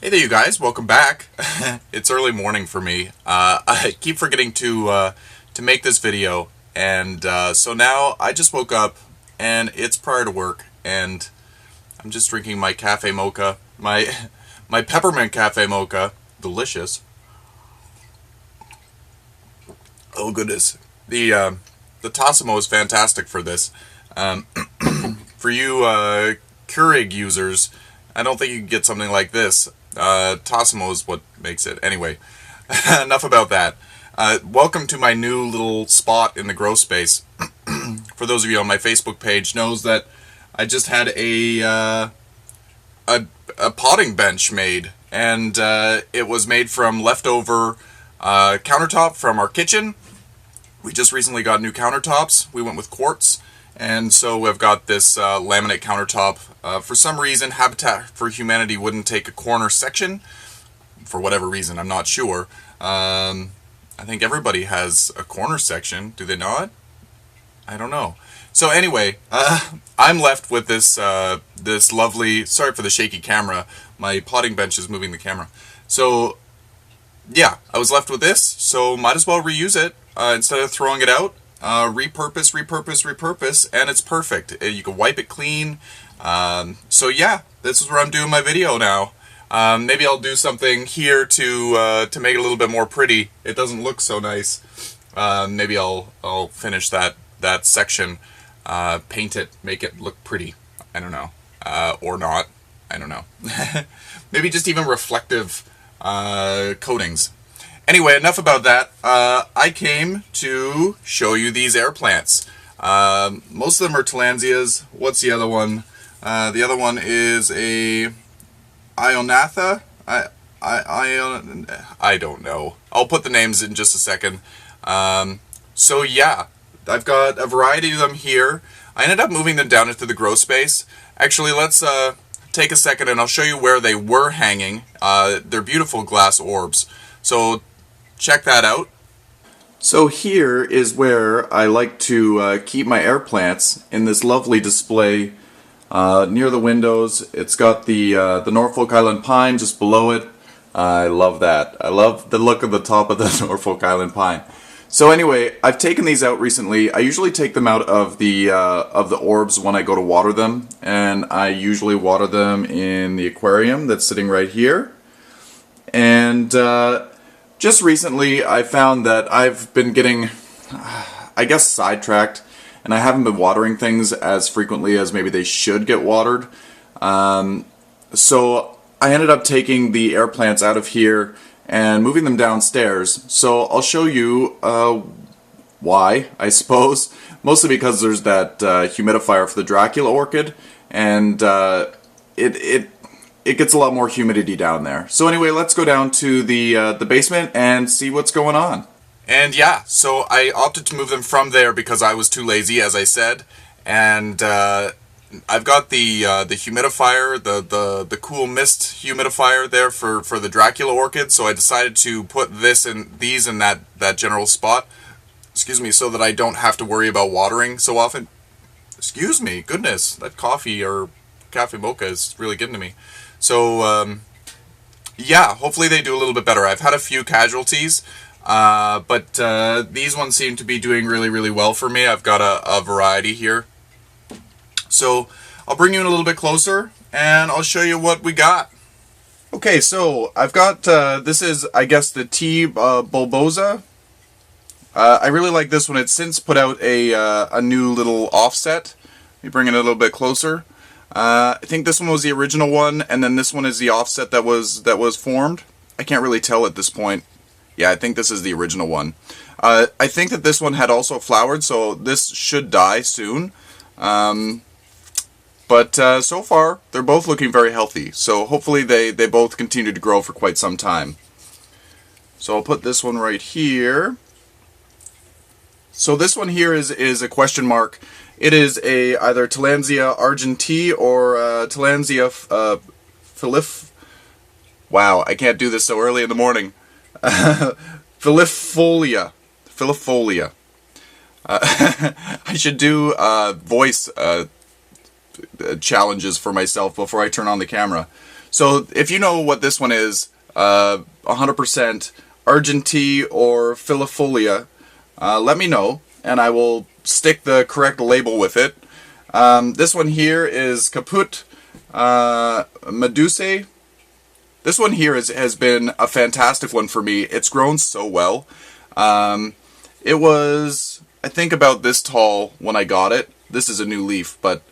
Hey there, you guys. Welcome back. It's early morning for me. I keep forgetting to make this video, and so now I just woke up, and it's prior to work, and I'm just drinking my cafe mocha, my my peppermint cafe mocha, delicious. Oh goodness, the Tassimo is fantastic for this. Um, for you Keurig users, I don't think you can get something like this. Tassimo is what makes it. Anyway, enough about that. Welcome to my new little spot in the grow space. For those of you on my Facebook page knows that I just had a potting bench made, and it was made from leftover countertop from our kitchen. We just recently got new countertops. We went with quartz, and so we've got this laminate countertop. For some reason, Habitat for Humanity wouldn't take a corner section. For whatever reason, I'm not sure. I think everybody has a corner section, do they not? I don't know. So anyway, I'm left with this lovely. Sorry for the shaky camera. My potting bench is moving the camera. So yeah, I was left with this. So might as well reuse it instead of throwing it out. Repurpose, and it's perfect. You can wipe it clean. So yeah, this is where I'm doing my video now. Maybe I'll do something here to make it a little bit more pretty. It doesn't look so nice. Maybe I'll finish that section, paint it, make it look pretty. I don't know, or not. I don't know. Maybe just even reflective coatings. Anyway, enough about that. I came to show you these air plants. Most of them are Tillandsias. What's the other one? The other one is a Ionatha. I don't know. I'll put the names in just a second. So yeah, I've got a variety of them here. I ended up moving them down into the grow space. Actually, let's take a second and I'll show you where they were hanging. They're beautiful glass orbs. So check that out. So here is where I like to keep my air plants, in this lovely display near the windows. It's got the Norfolk Island pine just below it. I love that. I love the look of the top of the Norfolk Island pine. So anyway, I've taken these out recently. I usually take them out of the orbs when I go to water them, and I usually water them in the aquarium that's sitting right here. And just recently, I found that I've been getting, I guess, sidetracked, and I haven't been watering things as frequently as maybe they should get watered. So I ended up taking the air plants out of here and moving them downstairs. So I'll show you why, I suppose. Mostly because there's that humidifier for the Dracula orchid, and it gets a lot more humidity down there. So anyway, let's go down to the basement and see what's going on. And yeah, so I opted to move them from there because I was too lazy, as I said. And I've got the humidifier, the cool mist humidifier there for the Dracula orchid. So I decided to put these in that general spot. Excuse me, so that I don't have to worry about watering so often. Excuse me, goodness, that coffee or cafe mocha is really getting to me. So yeah, hopefully they do a little bit better. I've had a few casualties, but these ones seem to be doing really, really well for me. I've got a variety here. So I'll bring you in a little bit closer and I'll show you what we got. Okay, so I've got, this is, I guess, the T. bulbosa. I really like this one. It's since put out a new little offset. Let me bring it a little bit closer. I think this one was the original one, and then this one is the offset that was formed. I can't really tell at this point. Yeah, I think this is the original one. I think that this one had also flowered, so this should die soon. But so far, they're both looking very healthy. So hopefully they both continue to grow for quite some time. So I'll put this one right here. So this one here is a question mark. It is either Tillandsia argentea or Tillandsia filif. Wow, I can't do this so early in the morning. Filifolia. I should do voice challenges for myself before I turn on the camera. So if you know what this one is, 100% Argentine or filifolia, let me know, and I will stick the correct label with it. This one here is Caput Medusae. This one here has been a fantastic one for me. It's grown so well. It was, I think, about this tall when I got it. This is a new leaf, but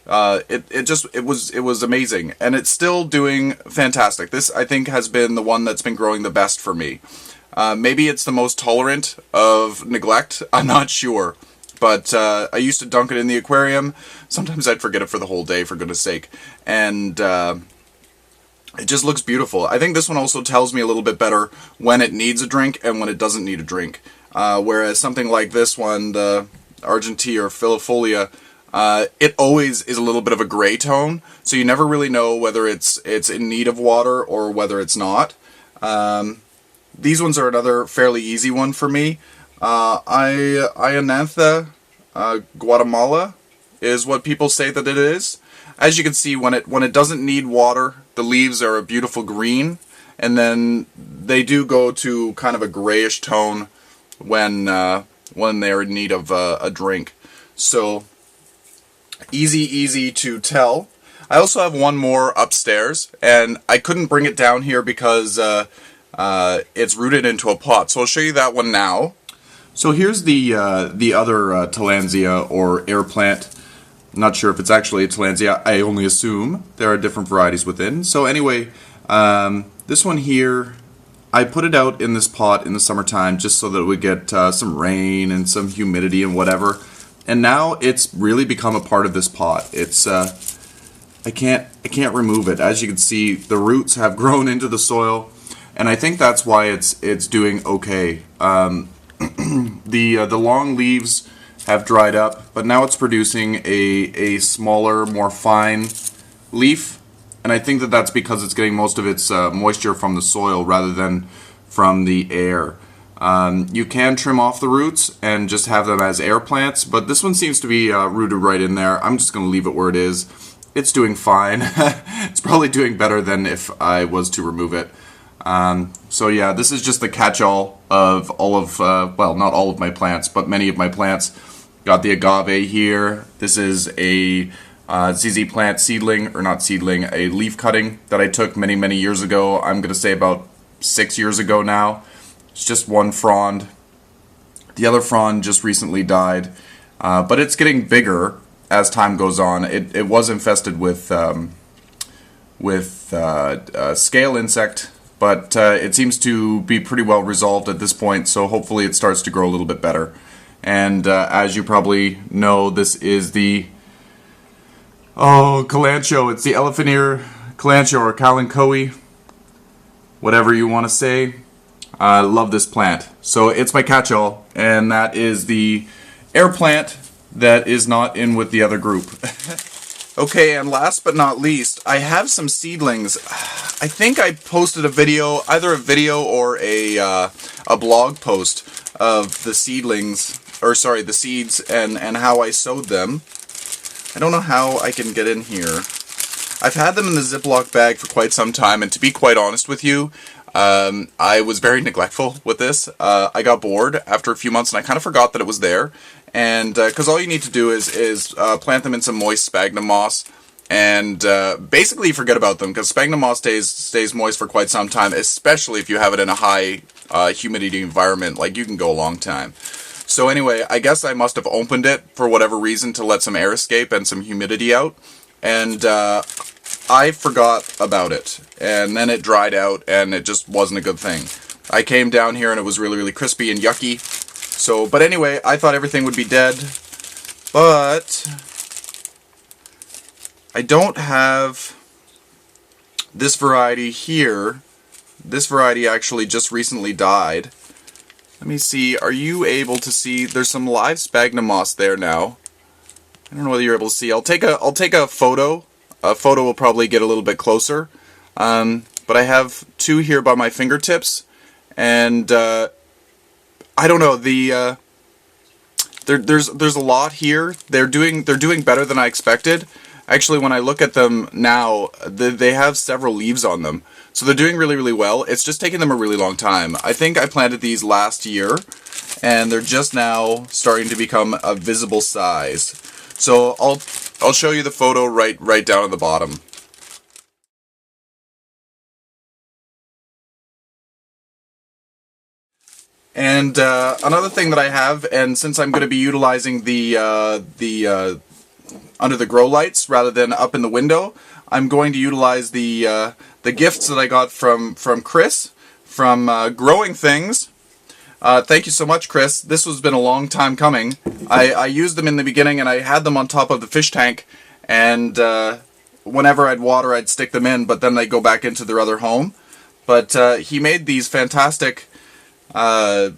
it was amazing, and it's still doing fantastic. This, I think, has been the one that's been growing the best for me. Maybe it's the most tolerant of neglect. I'm not sure. But I used to dunk it in the aquarium. Sometimes I'd forget it for the whole day, for goodness sake. And it just looks beautiful. I think this one also tells me a little bit better when it needs a drink and when it doesn't need a drink. Whereas something like this one, the Argentine or filifolia, it always is a little bit of a gray tone. So you never really know whether it's in need of water or whether it's not. These ones are another fairly easy one for me. Ionantha Guatemala is what people say that it is. As you can see, when it doesn't need water, the leaves are a beautiful green, and then they do go to kind of a grayish tone when they're in need of a drink. So easy to tell. I also have one more upstairs, and I couldn't bring it down here because it's rooted into a pot. So I'll show you that one now. So here's the other Tillandsia or air plant. I'm not sure if it's actually a Tillandsia. I only assume there are different varieties within. So anyway, this one here, I put it out in this pot in the summertime just so that it would get some rain and some humidity and whatever. And now it's really become a part of this pot. It's I can't remove it. As you can see, the roots have grown into the soil, and I think that's why it's doing okay. The long leaves have dried up, but now it's producing a smaller, more fine leaf, and I think that's because it's getting most of its moisture from the soil rather than from the air. You can trim off the roots and just have them as air plants, but this one seems to be rooted right in there. I'm just going to leave it where it is. It's doing fine. It's probably doing better than if I was to remove it. So yeah, this is just the catch-all of all of, well, not all of my plants, but many of my plants. Got the agave here. This is a ZZ plant seedling, or not seedling, a leaf cutting that I took many years ago. I'm going to say about 6 years ago now. It's just one frond. The other frond just recently died, but it's getting bigger as time goes on. It was infested with scale insect, but it seems to be pretty well resolved at this point, so hopefully it starts to grow a little bit better. And as you probably know, this is the Kalanchoe. It's the elephant ear Kalanchoe or Kalanchoe, whatever you want to say. I love this plant. So it's my catch-all, and that is the air plant that is not in with the other group. Okay, and last but not least, I have some seedlings. I think I posted a video, either a video or a blog post of the seedlings, or sorry, the seeds and how I sowed them. I don't know how I can get in here. I've had them in the Ziploc bag for quite some time, and to be quite honest with you, I was very neglectful with this. I got bored after a few months, and I kind of forgot that it was there. And because all you need to do is plant them in some moist sphagnum moss, and basically forget about them, because sphagnum moss stays moist for quite some time, especially if you have it in a high humidity environment. Like, you can go a long time. So anyway, I guess I must have opened it for whatever reason to let some air escape and some humidity out, and I forgot about it, and then it dried out, and it just wasn't a good thing. I came down here and it was really crispy and yucky. So, but anyway, I thought everything would be dead, but I don't have this variety here. This variety actually just recently died. Let me see, are you able to see? There's some live sphagnum moss there now. I don't know whether you're able to see. I'll take a photo. A photo will probably get a little bit closer. But I have two here by my fingertips, and I don't know, there's a lot here. They're doing better than I expected. Actually, when I look at them now, they have several leaves on them. So they're doing really, really well. It's just taking them a really long time. I think I planted these last year, and they're just now starting to become a visible size. So I'll show you the photo right down at the bottom. And another thing that I have, and since I'm going to be utilizing the under the grow lights rather than up in the window, I'm going to utilize the gifts that I got from Chris from Growing Things. Thank you so much, Chris. This has been a long time coming. I used them in the beginning, and I had them on top of the fish tank, and whenever I'd water, I'd stick them in, but then they go back into their other home. But he made these fantastic homes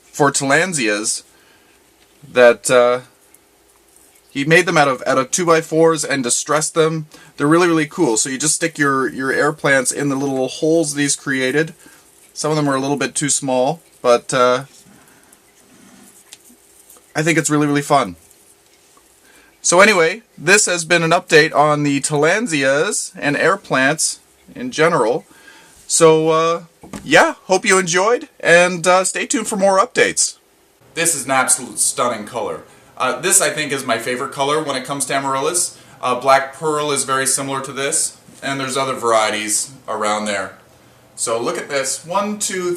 for tillandsias that he made them out of 2x4s and distressed them. They're really, really cool. So you just stick your air plants in the little holes these created. Some of them are a little bit too small, but I think it's really, really fun. So anyway, this has been an update on the tillandsias and air plants in general. So yeah, hope you enjoyed, and stay tuned for more updates. This is an absolute stunning color. This, I think, is my favorite color when it comes to amaryllis. Black Pearl is very similar to this, and there's other varieties around there. So look at this. 1, 2,